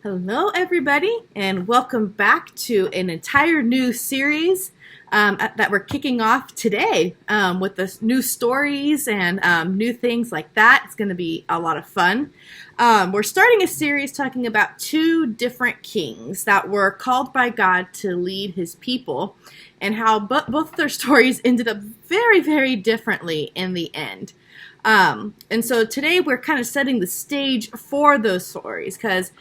Hello, everybody, and welcome back to an entire new series that we're kicking off today with the new stories and new things like that. It's going to be a lot of fun. We're starting a series talking about two different kings that were called by God to lead his people and how both their stories ended up very, very differently in the end. And so today we're kind of setting the stage for those stories because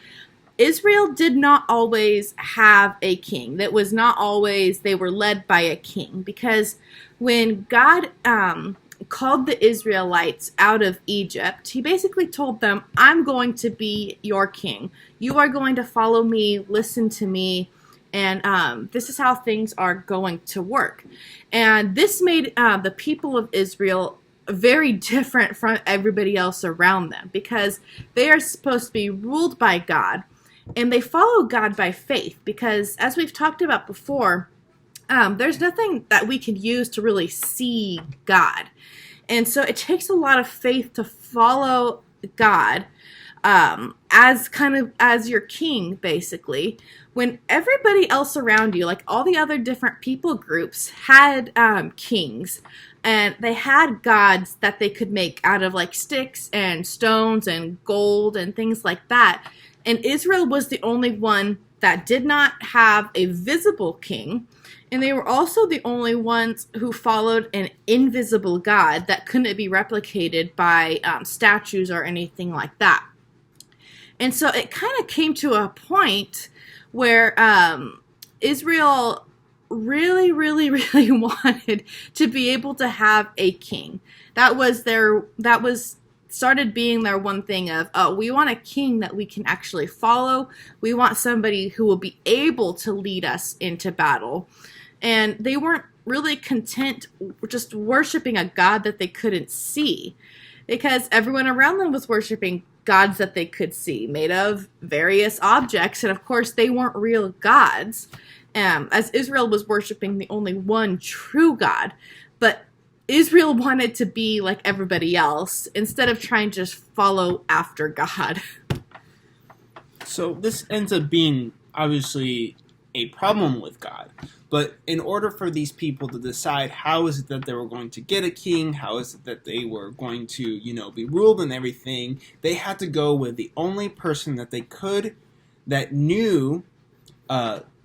Israel did not always have a king. That was not always they were led by a king, because when God called the Israelites out of Egypt, he basically told them, I'm going to be your king. You are going to follow me, listen to me, and this is how things are going to work. And this made the people of Israel very different from everybody else around them, because they are supposed to be ruled by God. And they follow God by faith because, as we've talked about before, there's nothing that we can use to really see God. And so it takes a lot of faith to follow God as your king, basically. When everybody else around you, like all the other different people groups, had kings, and they had gods that they could make out of like sticks and stones and gold and things like that. And Israel was the only one that did not have a visible king. And they were also the only ones who followed an invisible God that couldn't be replicated by statues or anything like that. And so it kind of came to a point where Israel really, really, really wanted to be able to have a king. That was started being their one thing of, oh, we want a king that we can actually follow. We want somebody who will be able to lead us into battle. And they weren't really content just worshiping a God that they couldn't see, because everyone around them was worshiping gods that they could see, made of various objects. And of course, they weren't real gods, as Israel was worshiping the only one true God. But Israel wanted to be like everybody else instead of trying to just follow after God. So this ends up being obviously a problem with God. But in order for these people to decide how is it that they were going to get a king, how is it that they were going to, be ruled and everything, they had to go with the only person that they could that knew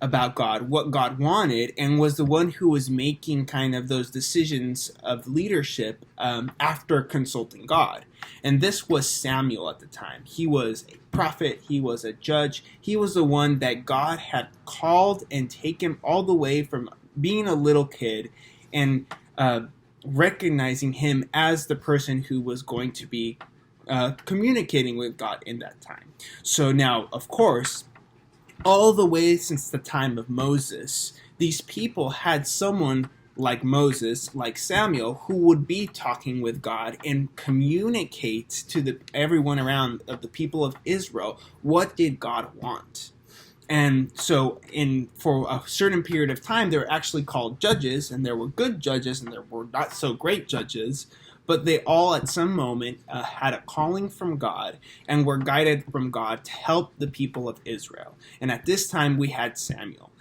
about God, what God wanted, and was the one who was making kind of those decisions of leadership after consulting God. And this was Samuel at the time. He was a prophet, he was a judge, he was the one that God had called and taken all the way from being a little kid and recognizing him as the person who was going to be communicating with God in that time. So now, of course, all the way since the time of Moses, these people had someone like Moses, like Samuel, who would be talking with God and communicate to everyone around of the people of Israel, what did God want? And so for a certain period of time, they were actually called judges, and there were good judges and there were not so great judges. But they all, at some moment, had a calling from God and were guided from God to help the people of Israel. And at this time, we had Samuel.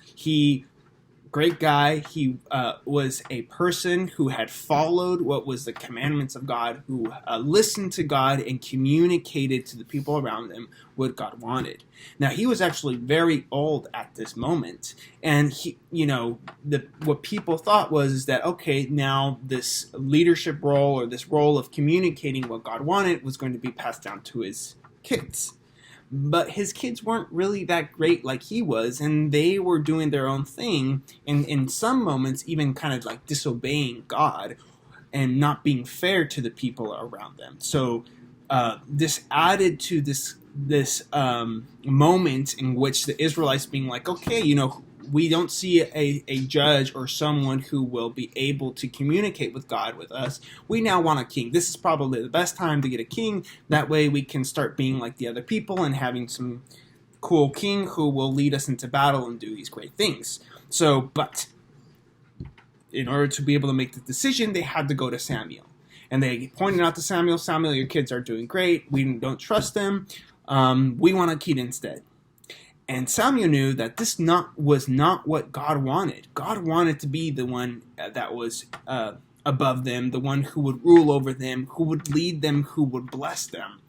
Great guy. He was a person who had followed what was the commandments of God, who listened to God and communicated to the people around him what God wanted. Now, he was actually very old at this moment, and what people thought was that, okay, now this leadership role or this role of communicating what God wanted was going to be passed down to his kids. But his kids weren't really that great like he was, and they were doing their own thing, and in some moments even kind of like disobeying God and not being fair to the people around them. So this added to this moment in which the Israelites being like, okay, we don't see a judge or someone who will be able to communicate with God with us. We now want a king. This is probably the best time to get a king. That way we can start being like the other people and having some cool king who will lead us into battle and do these great things. But in order to be able to make the decision, they had to go to Samuel. And they pointed out to Samuel, your kids are doing great. We don't trust them. We want a king instead. And Samuel knew that this was not what God wanted. God wanted to be the one that was above them, the one who would rule over them, who would lead them, who would bless them.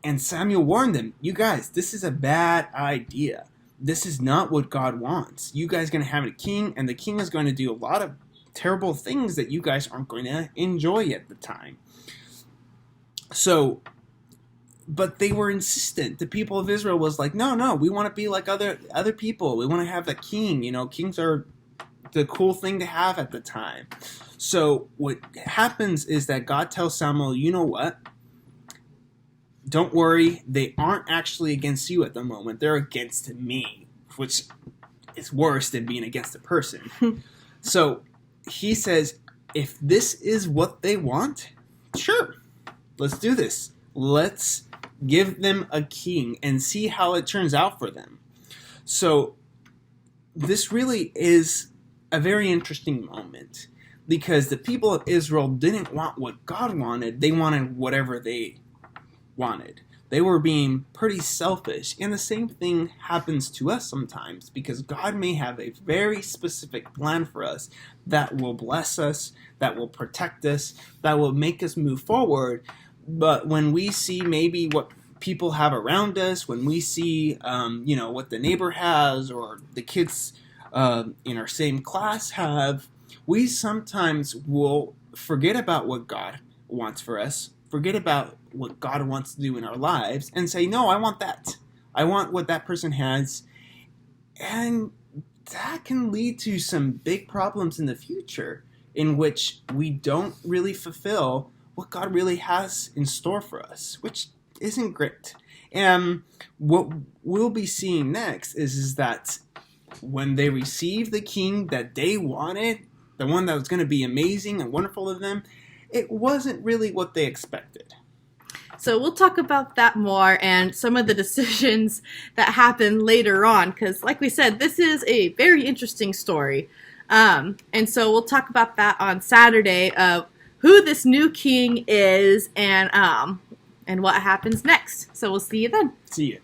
And Samuel warned them, you guys, this is a bad idea. This is not what God wants. You guys are going to have a king, and the king is going to do a lot of terrible things that you guys aren't going to enjoy at the time. So, but they were insistent. The people of Israel was like, no, we want to be like other people. We want to have a king. You know, kings are the cool thing to have at the time. So what happens is that God tells Samuel, you know what? Don't worry. They aren't actually against you at the moment. They're against me, which is worse than being against a person. So he says, if this is what they want, sure, let's do this. Let's give them a king and see how it turns out for them. So this really is a very interesting moment, because the people of Israel didn't want what God wanted. They wanted whatever they wanted. They were being pretty selfish. And the same thing happens to us sometimes, because God may have a very specific plan for us that will bless us, that will protect us, that will make us move forward. But when we see maybe what people have around us, when we see, what the neighbor has, or the kids in our same class have, we sometimes will forget about what God wants for us, forget about what God wants to do in our lives, and say, no, I want that. I want what that person has. And that can lead to some big problems in the future, in which we don't really fulfill what God really has in store for us, which isn't great. And what we'll be seeing next is that when they received the king that they wanted, the one that was going to be amazing and wonderful to them, it wasn't really what they expected. So we'll talk about that more and some of the decisions that happen later on, because like we said, this is a very interesting story. And so we'll talk about that on Saturday of who this new king is and what happens next. So we'll see you then. See you.